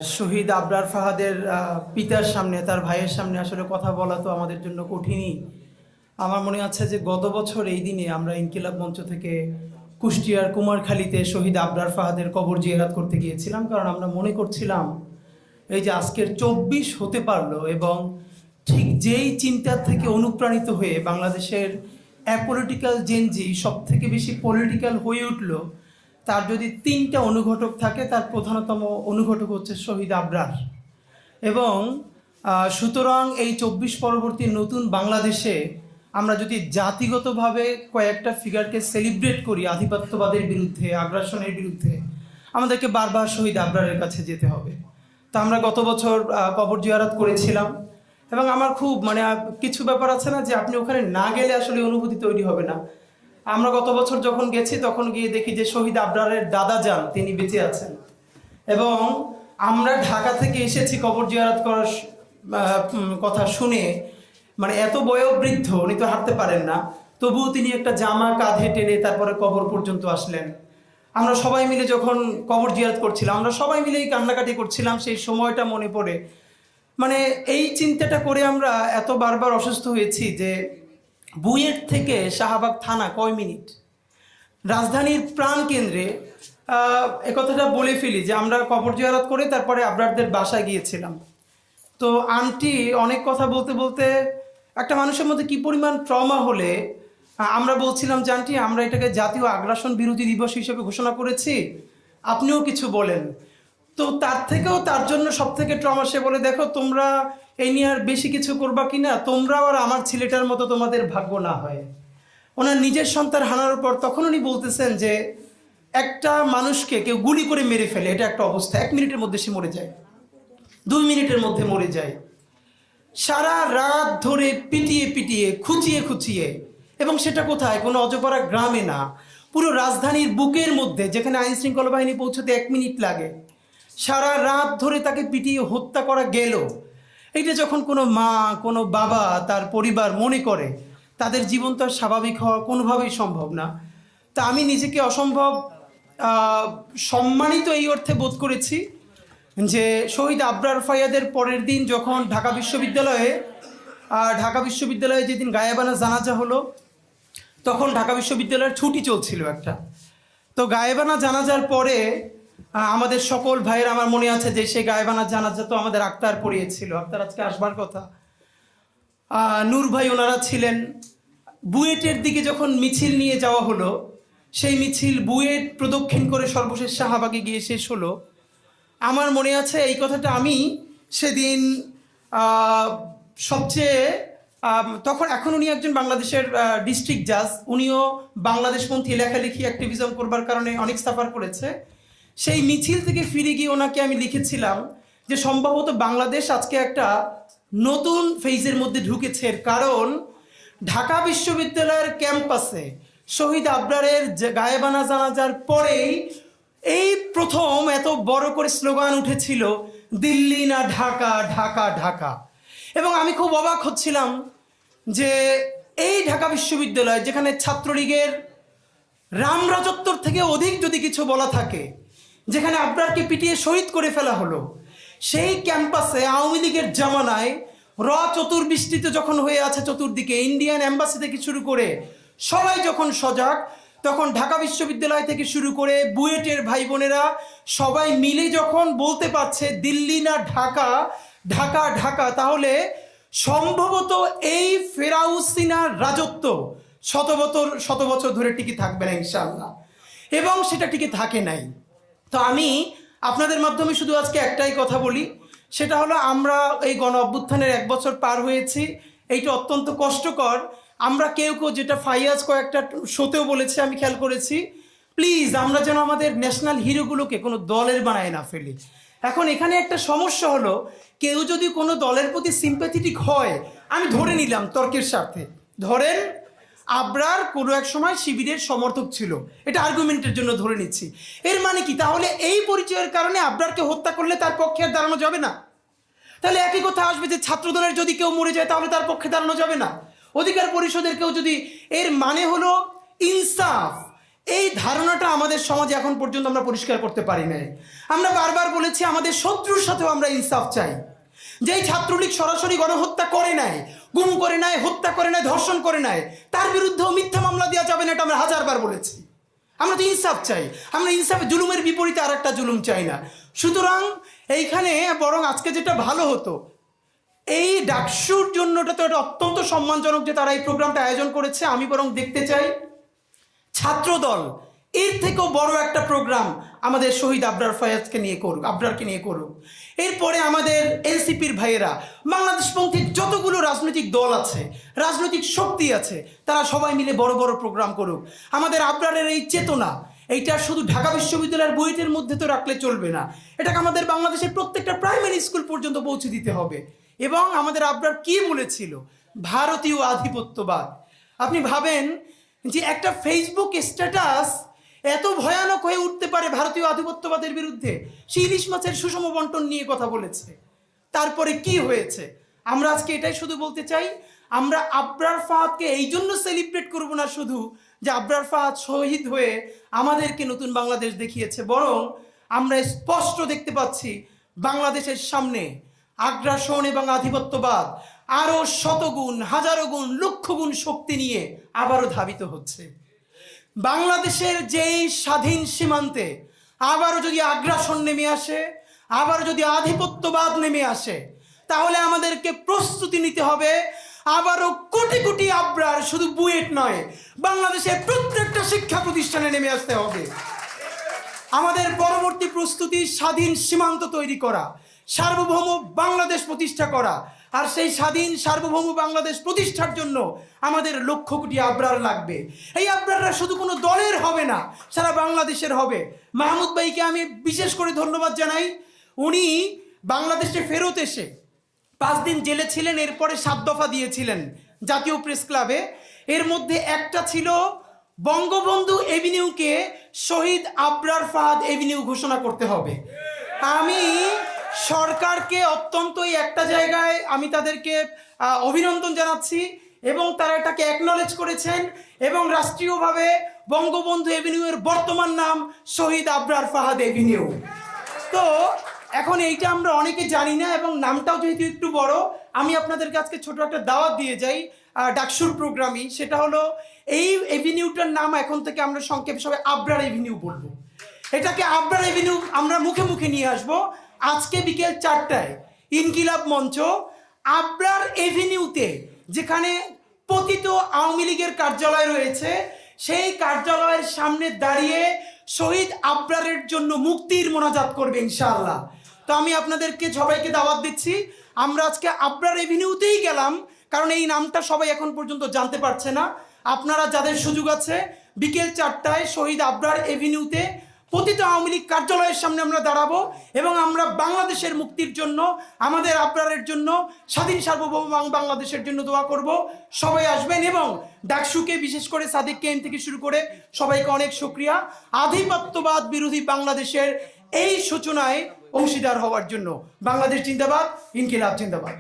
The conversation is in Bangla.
শহীদ আবরার ফাহাদের পিতার সামনে, তার ভাইয়ের সামনে আসলে কথা বলা তো আমাদের জন্য কঠিনই। আমার মনে আছে যে গত বছর এই দিনে আমরা ইনকিলাব মঞ্চ থেকে কুষ্টিয়ার কুমারখালীতে শহীদ আবরার ফাহাদের কবর জিয়ারত করতে গিয়েছিলাম, কারণ আমরা মনে করছিলাম এই যে আজকের 24 হতে পারলো এবং ঠিক যেই চিন্তার থেকে অনুপ্রাণিত হয়ে বাংলাদেশের অ্যাপলিটিক্যাল জেনজি সব থেকে বেশি পলিটিক্যাল হয়ে উঠলো, তার যদি 3টা অনুঘটক থাকে তার প্রধানতম অনুঘটক হচ্ছে শহীদ আবরার। এবং সুতরাং এই 24 পরবর্তী নতুন বাংলাদেশে আমরা যদি জাতিগতভাবে কয়েকটা ফিগারকে সেলিব্রেট করি আধিপত্যবাদের বিরুদ্ধে, আগ্রাসনের বিরুদ্ধে, আমাদেরকে বারবার শহীদ আবরারের কাছে যেতে হবে। তা আমরা গত বছর কবর জিয়ারত করেছিলাম এবং আমার খুব কিছু ব্যাপার আছে না যে আপনি ওখানে না গেলে আসলে অনুভূতি তৈরি হবে না। আমরা গত বছর যখন গেছি তখন গিয়ে দেখি যে শহীদ আবরারের দাদা যান তিনি বেঁচে আছেন এবং আমরা ঢাকা থেকে এসেছি কবর জিয়ারত করার কথা শুনে, এত বয়োবৃদ্ধ, উনি তো হাঁটতে পারেন না, তবুও তিনি একটা জামা কাঁধে টেনে তারপরে কবর পর্যন্ত আসলেন। আমরা সবাই মিলে যখন কবর জিয়ারত করছিলাম আমরা সবাই মিলেই কান্নাকাটি করছিলাম, সেই সময়টা মনে পড়ে। এই চিন্তাটা করে আমরা এত বারবার অসুস্থ হয়েছি যে বুয়েট থেকে শাহবাগ থানা কয় মিনিট, রাজধানীর প্রাণ কেন্দ্রে। একথাটা বলে ফেলি যে আমরা কবর জিয়ারত করে তারপরে আবরারদের বাসায় গিয়েছিলাম। তো আন্টি অনেক কথা বলতে বলতে একটা মানুষের মধ্যে কি পরিমাণ ট্রমা হলে আমরা বলছিলাম যে আন্টি আমরা এটাকে জাতীয় আগ্রাসন বিরোধী দিবস হিসেবে ঘোষণা করেছি, আপনিও কিছু বলেন। তো তার জন্য সব থেকে ট্রমা, সে বলে দেখো তোমরা এই নিয়ে আর বেশি কিছু করবা কিনা, তোমরাও আর আমার ছেলেটার মতো তোমাদের ভাগ্য না হয়। ওনার নিজের সন্তান হারানোর পর তখন উনি বলতেছেন যে একটা মানুষকে কেউ গুলি করে মেরে ফেলে, এটা একটা অবস্থা, 1 মিনিটের মধ্যে সে মরে যায়, 2 মিনিটের মধ্যে মরে যায়। সারা রাত ধরে পিটিয়ে পিটিয়ে খুঁচিয়ে খুঁচিয়ে, এবং সেটা কোথায়, কোনো অজপাড়া গ্রামে না, পুরো রাজধানীর বুকের মধ্যে যেখানে আইন শৃঙ্খলা বাহিনী পৌঁছতে 1 মিনিট লাগে, সারা রাত ধরে তাকে পিটিয়ে হত্যা করা গেল। এইটা যখন কোনো মা, কোনো বাবা, তার পরিবার মনে করে, তাদের জীবন তো আর স্বাভাবিক হওয়া কোনোভাবেই সম্ভব না। তা আমি নিজেকে অসম্ভব সম্মানিত এই অর্থে বোধ করেছি যে শহীদ আবরার ফায়াদের পরের দিন যখন ঢাকা বিশ্ববিদ্যালয়ে যেদিন গায়েবানা জানাজা হলো, তখন ঢাকা বিশ্ববিদ্যালয়ের ছুটি চলছিল একটা। তো গায়েবানা জানাজার পরে আমাদের সকল ভাইয়ের, আমার মনে আছে যে সেই গায়েবানা জানাজা তো আমাদের আক্তার পড়িয়েছিল, আক্তার আজকে আসবার কথা, নূর ভাই ওনারা ছিলেন। বুয়েটের দিকে যখন মিছিল নিয়ে যাওয়া হলো, সেই মিছিল বুয়েট প্রদক্ষিণ করে সর্বশেষ শাহবাগে গিয়ে শেষ হলো। আমার মনে আছে এই কথাটা আমি সেদিন সবচেয়ে তখন, এখন উনি একজন বাংলাদেশের ডিস্ট্রিক্ট জাজ, উনিও বাংলাদেশপন্থী লেখালেখি অ্যাক্টিভিজম করবার কারণে অনেক সাফার করেছে। সেই মিছিল থেকে ফিরে গিয়ে ওনাকে আমি লিখেছিলাম যে সম্ভবত বাংলাদেশ আজকে একটা নতুন ফেজের মধ্যে ঢুকেছে, কারণ ঢাকা বিশ্ববিদ্যালয়ের ক্যাম্পাসে শহীদ আবরারের গায়েবানা জানাজার পরেই এই প্রথম এত বড় করে স্লোগান উঠেছিল, দিল্লি না ঢাকা, ঢাকা ঢাকা। এবং আমি খুব অবাক হচ্ছিলাম যে এই ঢাকা বিশ্ববিদ্যালয়, যেখানে ছাত্রলীগের রামরাজত্বর থেকে অধিক যদি কিছু বলা থাকে, যেখানে আবরারকে পিটিয়ে শহীদ করে ফেলা হলো, সেই ক্যাম্পাসে আওয়ামী লীগের জামানায় চতুর্বৃষ্টিতে যখন হয়ে আছে চতুর্দিকে, ইন্ডিয়ান এম্বাসি থেকে শুরু করে সবাই যখন সজাগ, তখন ঢাকা বিশ্ববিদ্যালয় থেকে শুরু করে বুয়েটের ভাই বোনেরা সবাই মিলে যখন বলতে পারছে দিল্লি না ঢাকা, ঢাকা ঢাকা, তাহলে সম্ভবত এই ফেরাউসিনার রাজত্ব শত বছর ধরে টিকে থাকবে না ইনশাআল্লাহ, এবং সেটা টিকে থাকে নাই। তো আমি আপনাদের মাধ্যমে শুধু আজকে একটাই কথা বলি, সেটা হলো আমরা এই গণ অভ্যুত্থানের 1 বছর পার হয়েছি, এইটা অত্যন্ত কষ্টকর। আমরা কেউ যেটা ফাইয়াজ কয়েকটা শোতেও বলেছে, আমি খেয়াল করেছি, প্লিজ আমরা যেন আমাদের ন্যাশনাল হিরোগুলোকে কোনো দলের বানায় না ফেলি। এখন এখানে একটা সমস্যা হলো, কেউ যদি কোনো দলের প্রতি সিম্প্যাথেটিক হয়, আমি ধরে নিলাম তর্কের স্বার্থে, ধরেন আবরার কোনো এক সময় শিবিরের সমর্থক ছিল, এটা আর্গুমেন্টের জন্য ধরে নিচ্ছি, এর মানে কি তাহলে এই পরিচয়ের কারণে আবরারকে হত্যা করলে তার পক্ষে আর দাঁড়ানো যাবে না? তাহলে একই কথা আসবে যে ছাত্রদলের যদি কেউ মরে যায় তাহলে তার পক্ষে দাঁড়ানো যাবে না? অধিকার পরিষদের কেউ যদি, এর মানে হলো ইনসাফ, এই ধারণাটা আমাদের সমাজে এখন পর্যন্ত আমরা পরিষ্কার করতে পারি নাই। আমরা বারবার বলেছি আমাদের শত্রুর সাথেও আমরা ইনসাফ চাই। যেই ছাত্রলীগ সরাসরি গণহত্যা করে নাই, গুম করে নাই, হত্যা করে নাই, ধর্ষণ করে নাই, তার বিরুদ্ধেও মিথ্যা মামলা দেওয়া যাবে না, এটা আমরা হাজারবার বলেছি। আমরা তো ইনসাফ চাই, আমরা ইনসাফে জুলুমের বিপরীতে আর একটা জুলুম চাই না। সুতরাং এইখানে বরং আজকে যেটা ভালো হতো, এই ডাকসুর জন্যটা তো এটা অত্যন্ত সম্মানজনক যে তারা এই প্রোগ্রামটা আয়োজন করেছে। আমি বরং দেখতে চাই ছাত্রদল এর থেকেও বড় একটা প্রোগ্রাম আমাদের শহীদ আবরার ফায়াজকে নিয়ে করুক, আবরারকে নিয়ে করুক। এরপরে আমাদের এনসিপির ভাইয়েরা, বাংলাদেশপন্থী যতগুলো রাজনৈতিক দল আছে, রাজনৈতিক শক্তি আছে, তারা সবাই মিলে বড় বড় প্রোগ্রাম করুক। আমাদের আবরারের এই চেতনা, এইটা শুধু ঢাকা বিশ্ববিদ্যালয়ের বইয়ের মধ্যে তো রাখলে চলবে না, এটাকে আমাদের বাংলাদেশের প্রত্যেকটা প্রাইমারি স্কুল পর্যন্ত পৌঁছে দিতে হবে। এবং আমাদের আবরার কি বলেছিল, ভারতীয় আধিপত্যবাদ। আপনি ভাবেন যে একটা ফেসবুক স্ট্যাটাস এত ভয়ানক হয়ে উঠতে পারে ভারতীয় আধিপত্যবাদের বিরুদ্ধে। সে ইলিশ মাছের সুষম বন্টন নিয়ে কথা বলেছে, তারপরে কি হয়েছে। আমরা আজকে এটাই শুধু বলতে চাই, আমরা আবরার ফাহাদকে এই জন্য সেলিব্রেট করব না শুধু যে আবরার ফাহাদ শহীদ হয়ে আমাদেরকে নতুন বাংলাদেশ দেখিয়েছে, বরং আমরা স্পষ্ট দেখতে পাচ্ছি বাংলাদেশের সামনে আগ্রাসন এবং আধিপত্যবাদ আরো শতগুণ, হাজারো গুণ, লক্ষ গুণ শক্তি নিয়ে আবারও ধাবিত হচ্ছে। বাংলাদেশের যেই স্বাধীন সীমান্তে আবারও যদি আগ্রাসন নেমে আসে, আবারও যদি আধিপত্যবাদ নেমে আসে, তাহলে আমাদেরকে প্রস্তুতি নিতে হবে। আবারও কোটি কোটি আবরার, শুধু বুয়েট নয়, বাংলাদেশের প্রত্যেকটা শিক্ষা প্রতিষ্ঠানে নেমে আসতে হবে। আমাদের পরবর্তী প্রস্তুতি স্বাধীন সীমান্ত তৈরি করা, সার্বভৌম বাংলাদেশ প্রতিষ্ঠা করা। আর সেই স্বাধীন সার্বভৌম বাংলাদেশ প্রতিষ্ঠার জন্য আমাদের লক্ষ কোটি আবরার লাগবে। এই আবরাররা শুধু কোনো দলের হবে না, সারা বাংলাদেশের হবে। মাহমুদ ভাইকে আমি বিশেষ করে ধন্যবাদ জানাই। উনি বাংলাদেশে ফেরত এসে 5 দিন জেলে ছিলেন, এরপরে 7 দফা দিয়েছিলেন জাতীয় প্রেস ক্লাবে। এর মধ্যে একটা ছিল বঙ্গবন্ধু এভিনিউকে শহীদ আবরার ফাহাদ এভিনিউ ঘোষণা করতে হবে। আমি সরকারকে অত্যন্ত একটা জায়গায় আমি তাদেরকে অভিনন্দন জানাচ্ছি, এবং তারা এটাকে অ্যাকনলেজ করেছেন, এবং রাষ্ট্রীয়ভাবে বঙ্গবন্ধু এভিনিউয়ের বর্তমান নাম শহীদ আবরার ফাহাদ এভিনিউ। তো এখন এইটা আমরা অনেকে জানি না, এবং নামটাও যেহেতু একটু বড়, আমি আপনাদেরকে আজকে ছোট একটা দাওয়াত দিয়ে যাই ডাকসুর প্রোগ্রামই। সেটা হলো এই এভিনিউটার নাম এখন থেকে আমরা সংক্ষেপে সবাই আবরার এভিনিউ বলবো। এটাকে আবরার এভিনিউ আমরা মুখে মুখে নিয়ে আসবো। আজকে বিকেল 4টায় ইনকিলাব মঞ্চ আবরার এভিনিউতে, যেখানে পতিত আওয়ামী লীগের কার্যালয় রয়েছে, সেই কার্যালয়ের সামনে দাঁড়িয়ে শহীদ আবরারের জন্য মুক্তির মোনাজাত করবে ইনশাআল্লাহ। তো আমি আপনাদেরকে সবাইকে দাওয়াত দিচ্ছি। আমরা আজকে আবরার এভিনিউতেই গেলাম, কারণ এই নামটা সবাই এখন পর্যন্ত জানতে পারছে না। আপনারা যাদের সুযোগ আছে, বিকেল 4টায় শহীদ আবরার এভিনিউতে পতিত আওয়ামী লীগ কার্যালয়ের সামনে আমরা দাঁড়াবো, এবং আমরা বাংলাদেশের মুক্তির জন্য, আমাদের আবরারের জন্য, স্বাধীন সার্বভৌম বাংলাদেশের জন্য দোয়া করব। সবাই আসবেন, এবং ডাকসুকে বিশেষ করে সাদিক কেম থেকে শুরু করে সবাইকে অনেক শুকরিয়া আধিপত্যবাদ বিরোধী বাংলাদেশের এই সূচনায় অংশীদার হওয়ার জন্য। বাংলাদেশ জিন্দাবাদ, ইনকিলাব জিন্দাবাদ।